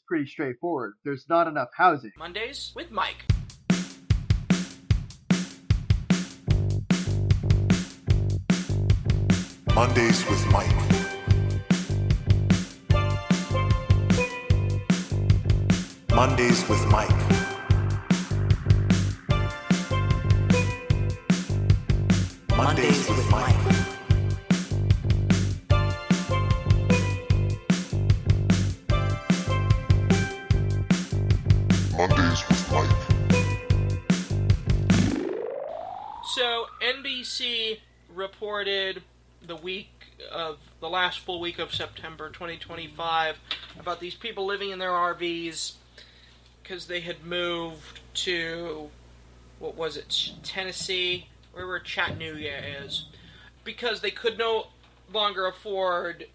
pretty straightforward. There's not enough housing. Mondays with Mike. Mondays with Mike. Mondays with Mike. Mondays with Mike. Mondays with Mike. So NBC reported the last full week of September 2025 about these people living in their RVs because they had moved to, what was it, Tennessee, wherever Chattanooga is, because they could no longer afford,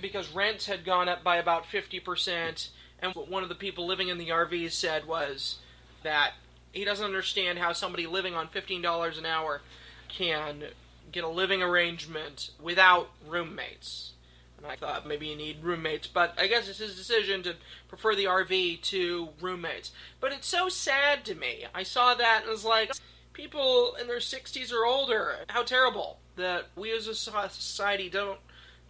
because rents had gone up by about 50%, and what one of the people living in the RVs said was that he doesn't understand how somebody living on $15 an hour can get a living arrangement without roommates. And I thought maybe you need roommates, but I guess it's his decision to prefer the RV to roommates. But it's so sad to me. I saw that and was like, people in their 60s or older, how terrible that we as a society don't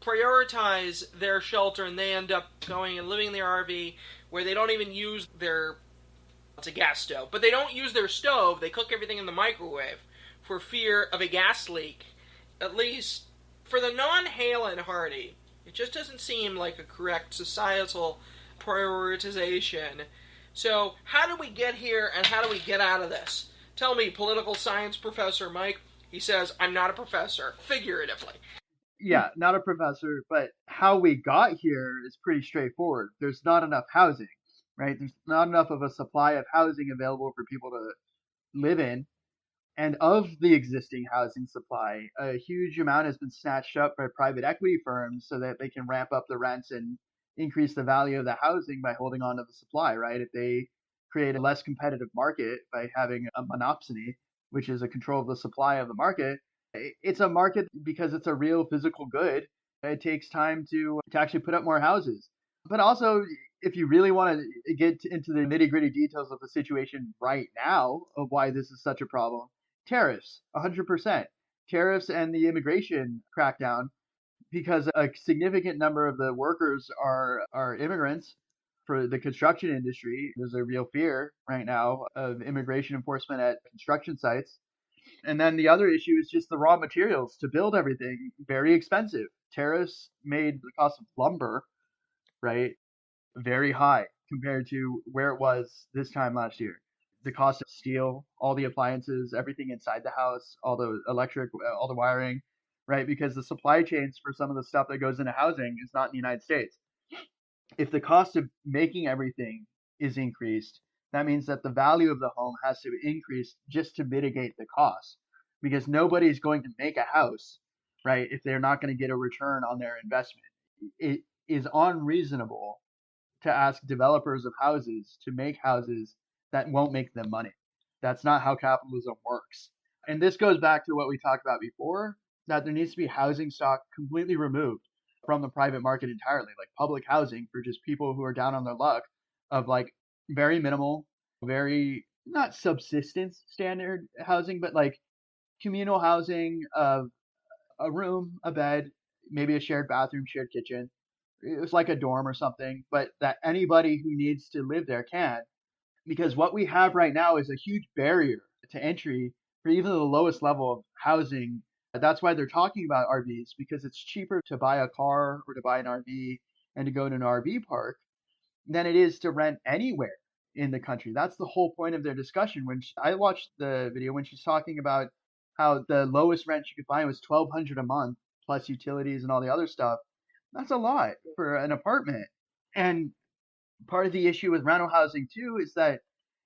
prioritize their shelter and they end up going and living in their RV where they don't even use it's a gas stove, but they don't use their stove, they cook everything in the microwave for fear of a gas leak. At least for the non-Hale and Hardy, it just doesn't seem like a correct societal prioritization. So how do we get here and how do we get out of this? Tell me, political science professor Mike. He says, I'm not a professor, figuratively. Yeah, not a professor, but how we got here is pretty straightforward. There's not enough housing, right? There's not enough of a supply of housing available for people to live in. And of the existing housing supply, a huge amount has been snatched up by private equity firms so that they can ramp up the rents and increase the value of the housing by holding on to the supply, right? If they create a less competitive market by having a monopsony, which is a control of the supply of the market, it's a market because it's a real physical good. It takes time to actually put up more houses. But also, if you really want to get into the nitty-gritty details of the situation right now of why this is such a problem, tariffs, 100%. Tariffs and the immigration crackdown, because a significant number of the workers are immigrants for the construction industry. There's a real fear right now of immigration enforcement at construction sites. And then the other issue is just the raw materials to build everything, very expensive. Tariffs made the cost of lumber, right, very high compared to where it was this time last year. The cost of steel, all the appliances, everything inside the house, all the electric, all the wiring, right? Because the supply chains for some of the stuff that goes into housing is not in the United States. If the cost of making everything is increased, that means that the value of the home has to increase just to mitigate the cost, because nobody's going to make a house, right, if they're not going to get a return on their investment. It is unreasonable to ask developers of houses to make houses that won't make them money. That's not how capitalism works. And this goes back to what we talked about before, that there needs to be housing stock completely removed from the private market entirely, like public housing for just people who are down on their luck, of like very minimal, very not subsistence standard housing, but like communal housing of a room, a bed, maybe a shared bathroom, shared kitchen. It was like a dorm or something, but that anybody who needs to live there can. Because what we have right now is a huge barrier to entry for even the lowest level of housing. That's why they're talking about RVs, because it's cheaper to buy a car or to buy an RV and to go to an RV park than it is to rent anywhere in the country. That's the whole point of their discussion. I watched the video when she's talking about how the lowest rent she could find was $1,200 a month plus utilities and all the other stuff. That's a lot for an apartment. And part of the issue with rental housing too is that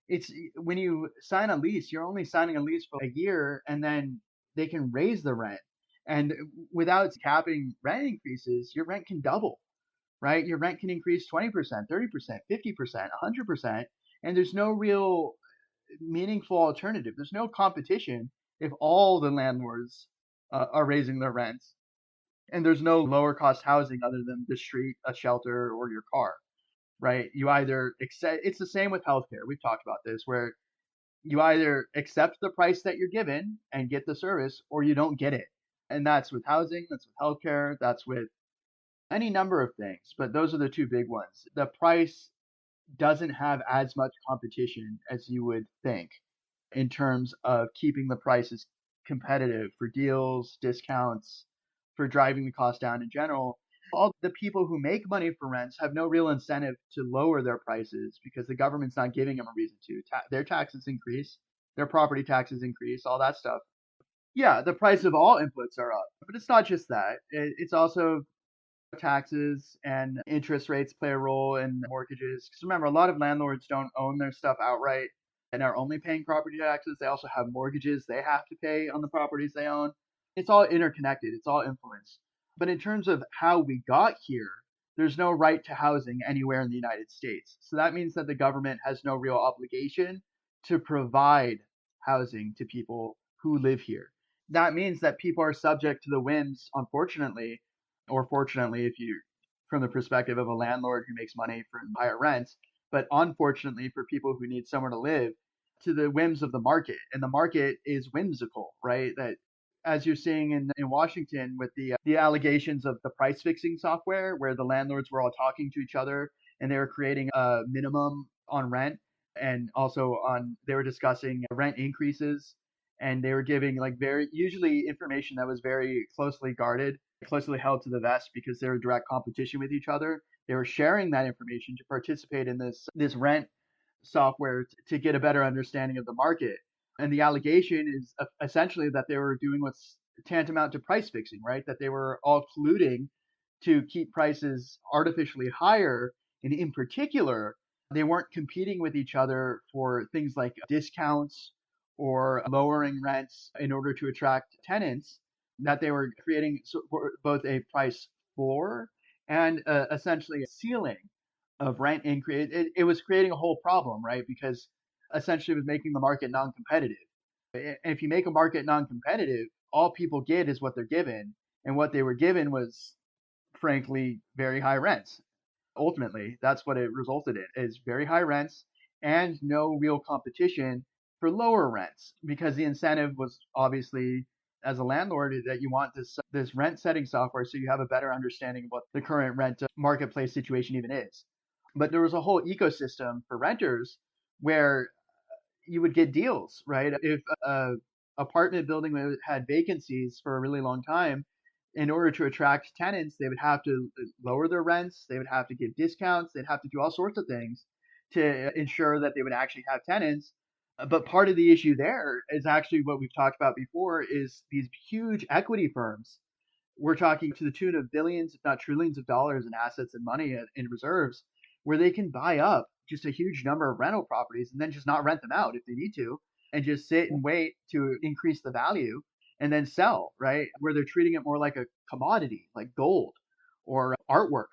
it's when you sign a lease, you're only signing a lease for a year, and then they can raise the rent. And without capping rent increases, your rent can double, right? Your rent can increase 20%, 30%, 50%, 100%, and there's no real meaningful alternative. There's no competition if all the landlords are raising their rents, and there's no lower cost housing other than the street, a shelter, or your car. right? You either accept, it's the same with healthcare. We've talked about this, where you either accept the price that you're given and get the service, or you don't get it. And that's with housing, that's with healthcare, that's with any number of things. But those are the two big ones. The price doesn't have as much competition as you would think in terms of keeping the prices competitive for deals, discounts, for driving the cost down in general. All the people who make money for rents have no real incentive to lower their prices because the government's not giving them a reason to. Their taxes increase, their property taxes increase, all that stuff. Yeah, the price of all inputs are up, but it's not just that. It's also taxes and interest rates play a role in mortgages. Because remember, a lot of landlords don't own their stuff outright and are only paying property taxes. They also have mortgages they have to pay on the properties they own. It's all interconnected, it's all influenced. But in terms of how we got here, there's no right to housing anywhere in the United States. So that means that the government has no real obligation to provide housing to people who live here. That means that people are subject to the whims, unfortunately, or fortunately, if you from the perspective of a landlord who makes money from higher rents, but unfortunately for people who need somewhere to live, to the whims of the market. And the market is whimsical, right? That as you're seeing in Washington with the allegations of the price fixing software, where the landlords were all talking to each other and they were creating a minimum on rent, and also on they were discussing rent increases, and they were giving like very usually information that was very closely guarded, closely held to the vest because they were in direct competition with each other. They were sharing that information to participate in this rent software to get a better understanding of the market. And the allegation is essentially that they were doing what's tantamount to price fixing, right? That they were all colluding to keep prices artificially higher. And in particular, they weren't competing with each other for things like discounts or lowering rents in order to attract tenants, that they were creating both a price floor and essentially a ceiling of rent increase. It was creating a whole problem, right? Because essentially it was making the market non-competitive. And if you make a market non-competitive, all people get is what they're given, and what they were given was, frankly, very high rents. Ultimately, that's what it resulted in: is very high rents and no real competition for lower rents, because the incentive was obviously, as a landlord, that you want this rent setting software so you have a better understanding of what the current rent marketplace situation even is. But there was a whole ecosystem for renters where you would get deals, right? If a apartment building had vacancies for a really long time, in order to attract tenants, they would have to lower their rents, they would have to give discounts, they'd have to do all sorts of things to ensure that they would actually have tenants. But part of the issue there is actually what we've talked about before, is these huge equity firms. We're talking to the tune of billions, if not trillions of dollars in assets and money in reserves, where they can buy up just a huge number of rental properties and then just not rent them out if they need to, and just sit and wait to increase the value and then sell, right? Where they're treating it more like a commodity, like gold or artwork,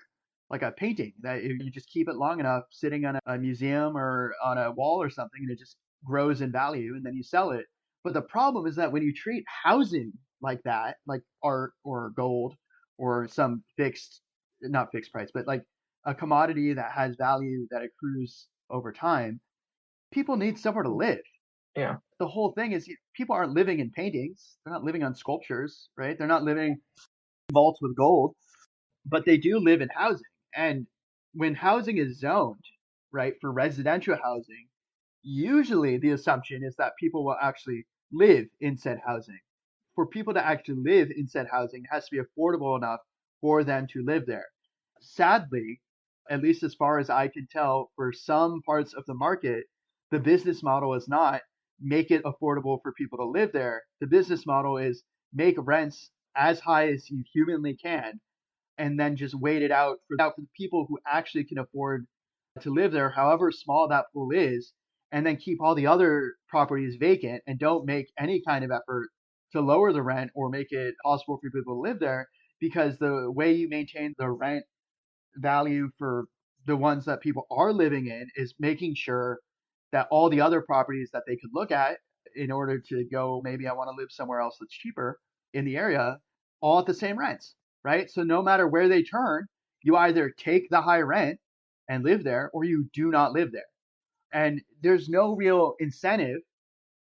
like a painting that if you just keep it long enough sitting on a museum or on a wall or something, and it just grows in value and then you sell it. But the problem is that when you treat housing like that, like art or gold or some fixed, not fixed price, but like a commodity that has value that accrues over time, people need somewhere to live. Yeah. The whole thing is people aren't living in paintings. They're not living on sculptures, right? They're not living in vaults with gold, but they do live in housing. And when housing is zoned, right, for residential housing, usually the assumption is that people will actually live in said housing. For people to actually live in said housing, it has to be affordable enough for them to live there. Sadly, at least as far as I can tell, for some parts of the market, the business model is not make it affordable for people to live there. The business model is make rents as high as you humanly can, and then just wait it out for the people who actually can afford to live there, however small that pool is, and then keep all the other properties vacant and don't make any kind of effort to lower the rent or make it possible for people to live there, because the way you maintain the rent value for the ones that people are living in is making sure that all the other properties that they could look at in order to go, maybe I want to live somewhere else that's cheaper in the area, all at the same rents, right? So no matter where they turn, you either take the high rent and live there, or you do not live there. And there's no real incentive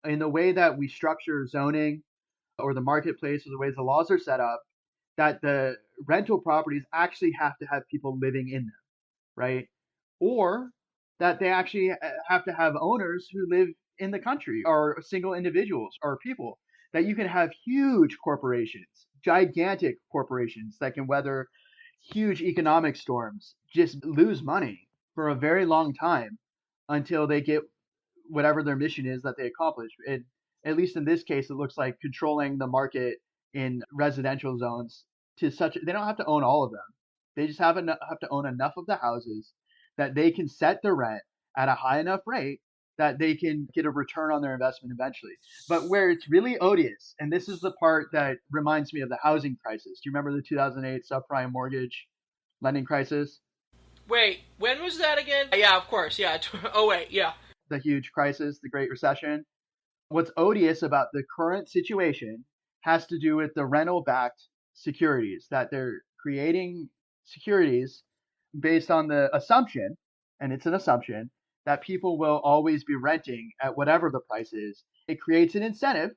in the way that we structure zoning or the marketplace or the ways the laws are set up that the rental properties actually have to have people living in them, right? Or that they actually have to have owners who live in the country or single individuals or people. That you can have huge corporations, gigantic corporations that can weather huge economic storms, just lose money for a very long time until they get whatever their mission is that they accomplish. At least in this case, it looks like controlling the market in residential zones to such they don't have to own all of them. They just have to own enough of the houses that they can set the rent at a high enough rate that they can get a return on their investment eventually. But where it's really odious, and this is the part that reminds me of the housing crisis. Do you remember the 2008 subprime mortgage lending crisis? Wait, when was that again? Yeah, of course. Yeah. Oh wait, yeah. The huge crisis, the Great Recession. What's odious about the current situation has to do with the rental backed securities, that they're creating securities based on the assumption, and it's an assumption, that people will always be renting at whatever the price is. It creates an incentive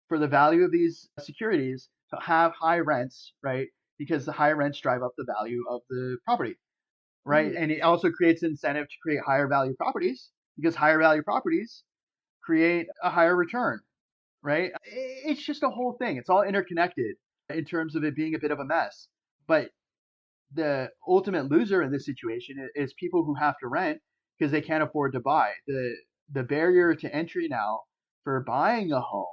for the value of these securities to have high rents, right? Because the high rents drive up the value of the property, right? And it also creates an incentive to create higher value properties because higher value properties create a higher return, right? It's just a whole thing. It's all interconnected in terms of it being a bit of a mess. But the ultimate loser in this situation is people who have to rent because they can't afford to buy. The barrier to entry now for buying a home,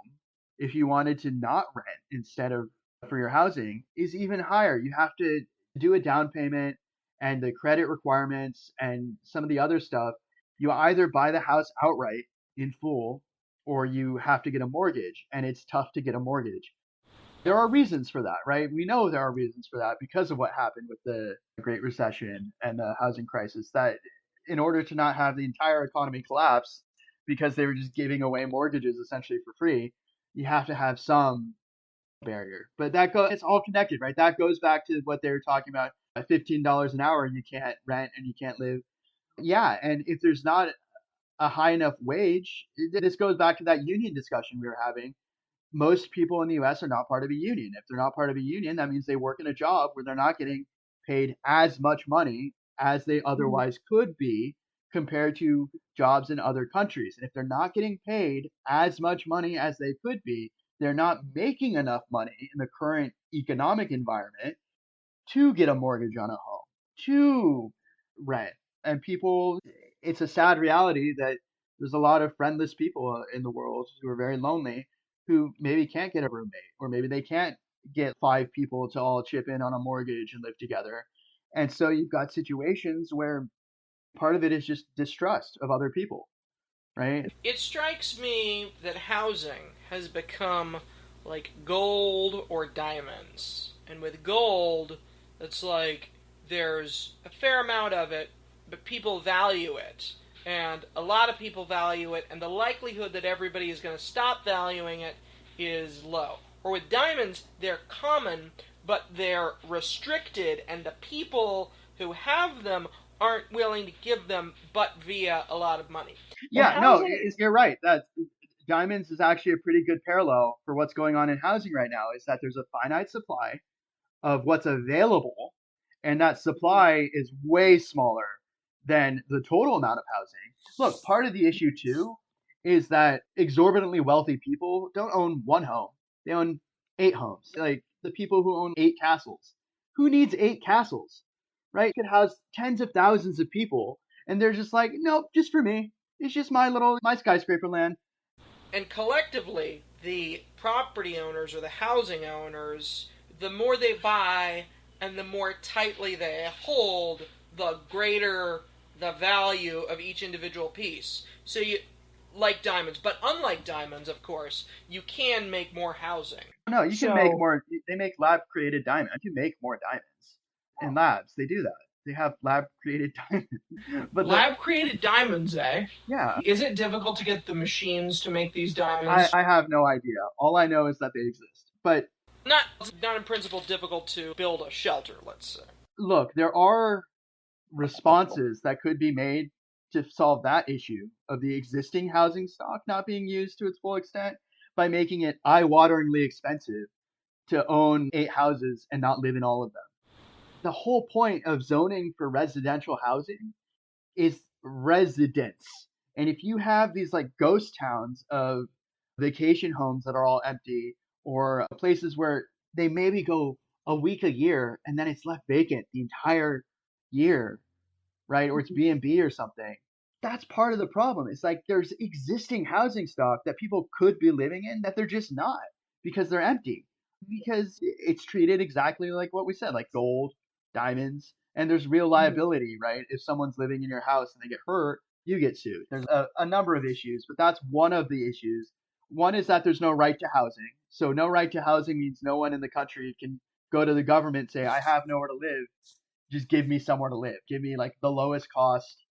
if you wanted to not rent instead of for your housing, is even higher. You have to do a down payment and the credit requirements and some of the other stuff. You either buy the house outright in full or you have to get a mortgage, and it's tough to get a mortgage. There are reasons for that, right? We know there are reasons for that because of what happened with the Great Recession and the housing crisis, that in order to not have the entire economy collapse because they were just giving away mortgages essentially for free, you have to have some barrier. But it's all connected, right? That goes back to what they were talking about. At $15 an hour, you can't rent and you can't live. Yeah, and if there's not a high enough wage, this goes back to that union discussion we were having. Most people in the US are not part of a union. If they're not part of a union, that means they work in a job where they're not getting paid as much money as they otherwise could be compared to jobs in other countries. And if they're not getting paid as much money as they could be, they're not making enough money in the current economic environment to get a mortgage on a home, to rent. And people, it's a sad reality that there's a lot of friendless people in the world who are very lonely, who maybe can't get a roommate, or maybe they can't get 5 people to all chip in on a mortgage and live together. And so you've got situations where part of it is just distrust of other people, right? It strikes me that housing has become like gold or diamonds. And with gold, it's like there's a fair amount of it, but people value it. And a lot of people value it, and the likelihood that everybody is going to stop valuing it is low. Or with diamonds, they're common, but they're restricted, and the people who have them aren't willing to give them but via a lot of money. Yeah, no, you're right. That diamonds is actually a pretty good parallel for what's going on in housing right now, is that there's a finite supply of what's available, and that supply is way smaller than the total amount of housing. Look, part of the issue too is that exorbitantly wealthy people don't own one home. They own 8 homes. Like the people who own 8 castles. Who needs 8 castles? Right? It has tens of thousands of people, and they're just like, nope, just for me. It's just my skyscraper land. And collectively, the property owners or the housing owners, the more they buy and the more tightly they hold, the greater the value of each individual piece. So you, like diamonds, but unlike diamonds, of course, you can make more housing. No, you can make more. They make lab-created diamonds. You can make more diamonds in labs. They do that. They have lab-created diamonds. But lab-created diamonds, eh? Yeah. Is it difficult to get the machines to make these diamonds? I have no idea. All I know is that they exist. But not in principle difficult to build a shelter, let's say. Look, there are responses that could be made to solve that issue of the existing housing stock not being used to its full extent by making it eye-wateringly expensive to own 8 houses and not live in all of them. The whole point of zoning for residential housing is residence. And if you have these like ghost towns of vacation homes that are all empty, or places where they maybe go a week a year and then it's left vacant the entire year, right? Or it's B&B or something. That's part of the problem. It's like there's existing housing stock that people could be living in that they're just not because they're empty. Because it's treated exactly like what we said, like gold, diamonds, and there's real liability, right? If someone's living in your house and they get hurt, you get sued. There's a number of issues, but that's one of the issues. One is that there's no right to housing. So no right to housing means no one in the country can go to the government and say, I have nowhere to live. Just give me somewhere to live. Give me like the lowest cost,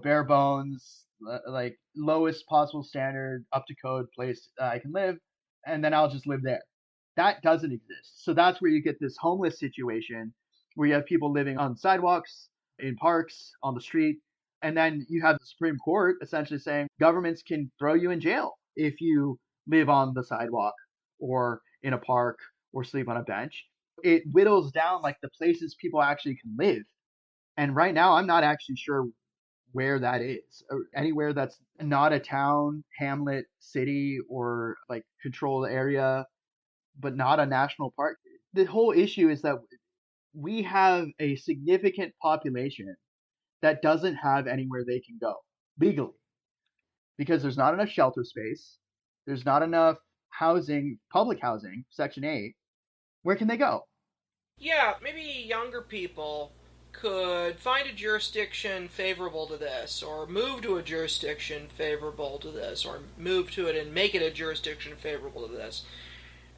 bare bones, like lowest possible standard, up to code place I can live, and then I'll just live there. That doesn't exist. So that's where you get this homeless situation where you have people living on sidewalks, in parks, on the street, and then you have the Supreme Court essentially saying governments can throw you in jail if you live on the sidewalk or in a park or sleep on a bench. It whittles down like the places people actually can live. And right now, I'm not actually sure where that is. Anywhere that's not a town, hamlet, city, or like controlled area, but not a national park. The whole issue is that we have a significant population that doesn't have anywhere they can go legally because there's not enough shelter space. There's not enough housing, public housing, Section 8. Where can they go? Yeah, maybe younger people could find a jurisdiction favorable to this, or move to a jurisdiction favorable to this, or move to it and make it a jurisdiction favorable to this,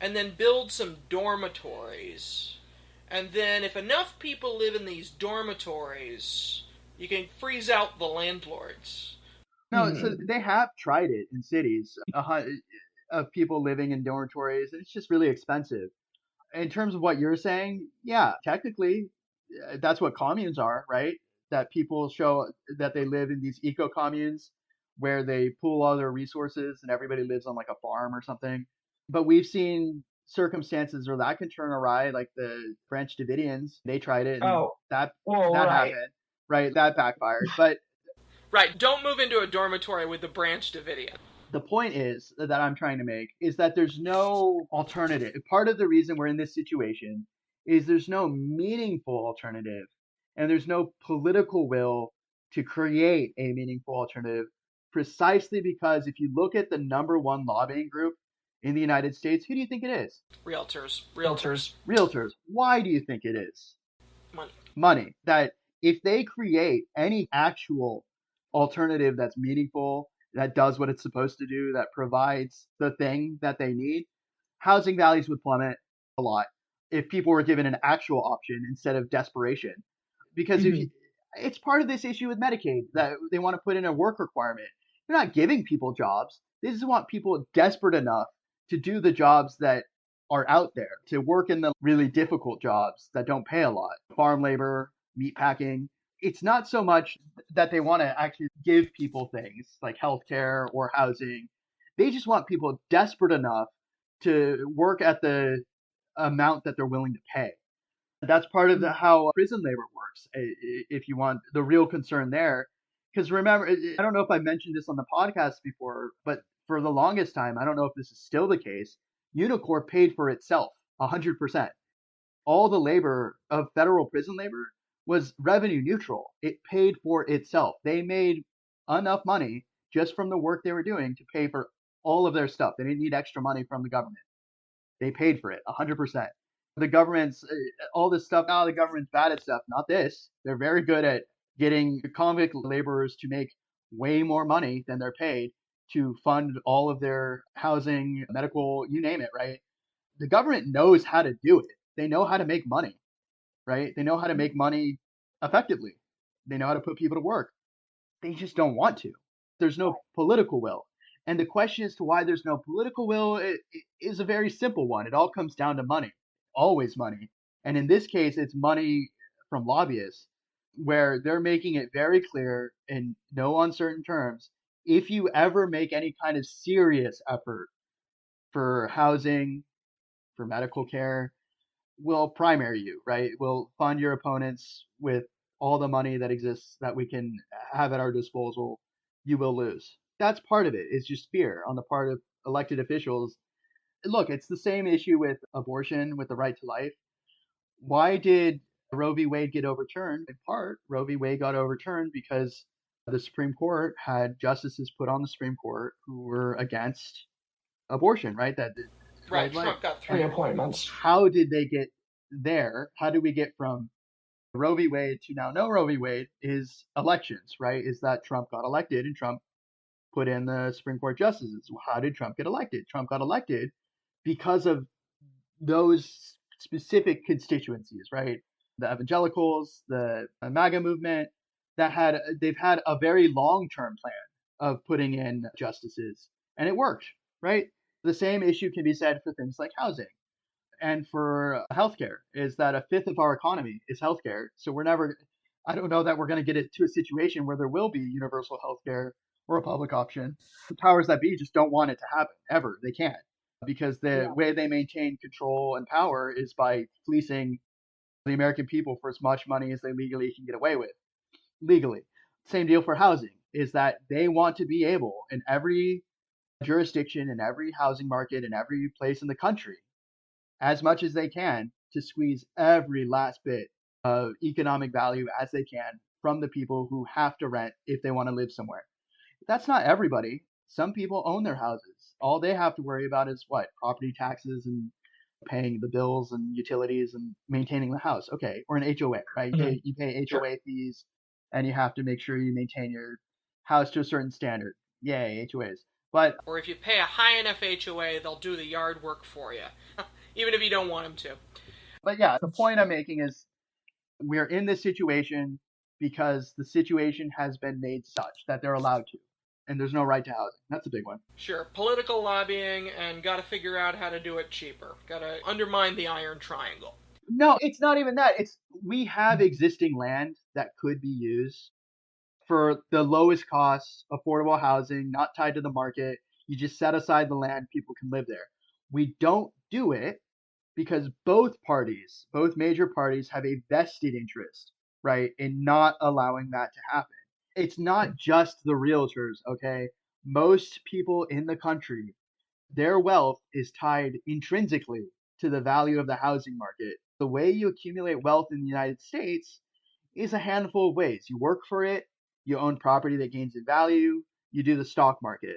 and then build some dormitories. And then if enough people live in these dormitories, you can freeze out the landlords. No, so they have tried it in cities of people living in dormitories, and it's just really expensive. In terms of what you're saying, yeah, technically, that's what communes are, right? That people show that they live in these eco communes where they pool all their resources and everybody lives on like a farm or something. But we've seen circumstances where that can turn awry, like the French Davidians. They tried it, and that happened, right? That backfired. But right, don't move into a dormitory with the Branch Davidian. The point is that I'm trying to make is that there's no alternative. Part of the reason we're in this situation is there's no meaningful alternative, and there's no political will to create a meaningful alternative, precisely because if you look at the number one lobbying group in the United States, who do you think it is? Realtors. Why do you think it is? Money. That if they create any actual alternative that's meaningful, that does what it's supposed to do, that provides the thing that they need, housing values would plummet a lot if people were given an actual option instead of desperation. Because it's part of this issue with Medicaid that they want to put in a work requirement. They're not giving people jobs. They just want people desperate enough to do the jobs that are out there, to work in the really difficult jobs that don't pay a lot. Farm labor, meat packing. It's not so much that they want to actually give people things like healthcare or housing. They just want people desperate enough to work at the amount that they're willing to pay. That's part of how prison labor works, if you want the real concern there. Because remember, I don't know if I mentioned this on the podcast before, but for the longest time, I don't know if this is still the case, Unicor paid for itself 100%. All the labor of federal prison labor was revenue neutral. It paid for itself. They made enough money just from the work they were doing to pay for all of their stuff. They didn't need extra money from the government. They paid for it 100%. The government's, all this stuff, now the government's bad at stuff. Not this. They're very good at getting convict laborers to make way more money than they're paid to fund all of their housing, medical, you name it, right? The government knows how to do it. They know how to make money, right? They know how to make money effectively. They know how to put people to work. They just don't want to. There's no political will. And the question as to why there's no political will is a very simple one. It all comes down to money, always money. And in this case, it's money from lobbyists where they're making it very clear in no uncertain terms, if you ever make any kind of serious effort for housing, for medical care, we'll primary you, right? We'll fund your opponents with all the money that exists that we can have at our disposal. You will lose. That's part of it. It's just fear on the part of elected officials. Look, it's the same issue with abortion, with the right to life. Why did Roe v. Wade get overturned? In part, Roe v. Wade got overturned because the Supreme Court had justices put on the Supreme Court who were against abortion, right? That Right, Trump got 3 appointments. How did they get there? How do we get from Roe v. Wade to now no Roe v. Wade? Is elections, right? Is that Trump got elected and Trump put in the Supreme Court justices. How did Trump get elected? Trump got elected because of those specific constituencies, right? The evangelicals, the MAGA movement, they've had a very long-term plan of putting in justices, and it worked, right? The same issue can be said for things like housing and for healthcare, is that a fifth of our economy is healthcare. So I don't know that we're going to get it to a situation where there will be universal healthcare or a public option. The powers that be just don't want it to happen ever. They can't, because the way they maintain control and power is by fleecing the American people for as much money as they legally can get away with. Legally. Same deal for housing, is that they want to be able in every jurisdiction, in every housing market, in every place in the country, as much as they can, to squeeze every last bit of economic value as they can from the people who have to rent if they want to live somewhere. That's not everybody. Some people own their houses. All they have to worry about is what? Property taxes and paying the bills and utilities and maintaining the house. Okay. Or an HOA, right? Mm-hmm. You pay HOA fees and you have to make sure you maintain your house to a certain standard. Yay, HOAs. But or if you pay a high enough HOA, they'll do the yard work for you, even if you don't want them to. But yeah, the point I'm making is we're in this situation because the situation has been made such that they're allowed to. And there's no right to housing. That's a big one. Sure. Political lobbying, and got to figure out how to do it cheaper. Got to undermine the Iron Triangle. No, it's not even that. We have existing land that could be used for the lowest cost, affordable housing, not tied to the market. You just set aside the land, people can live there. We don't do it because both major parties have a vested interest, right, in not allowing that to happen. It's not just the realtors, okay? Most people in the country, their wealth is tied intrinsically to the value of the housing market. The way you accumulate wealth in the United States is a handful of ways. You work for it, you own property that gains in value, you do the stock market.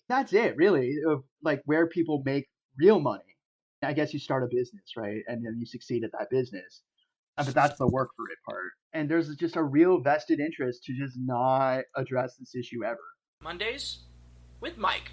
That's it, really, of like where people make real money. I guess you start a business, right? And then you succeed at that business. But that's the work for it part. And there's just a real vested interest to just not address this issue ever. Mondays with Mike.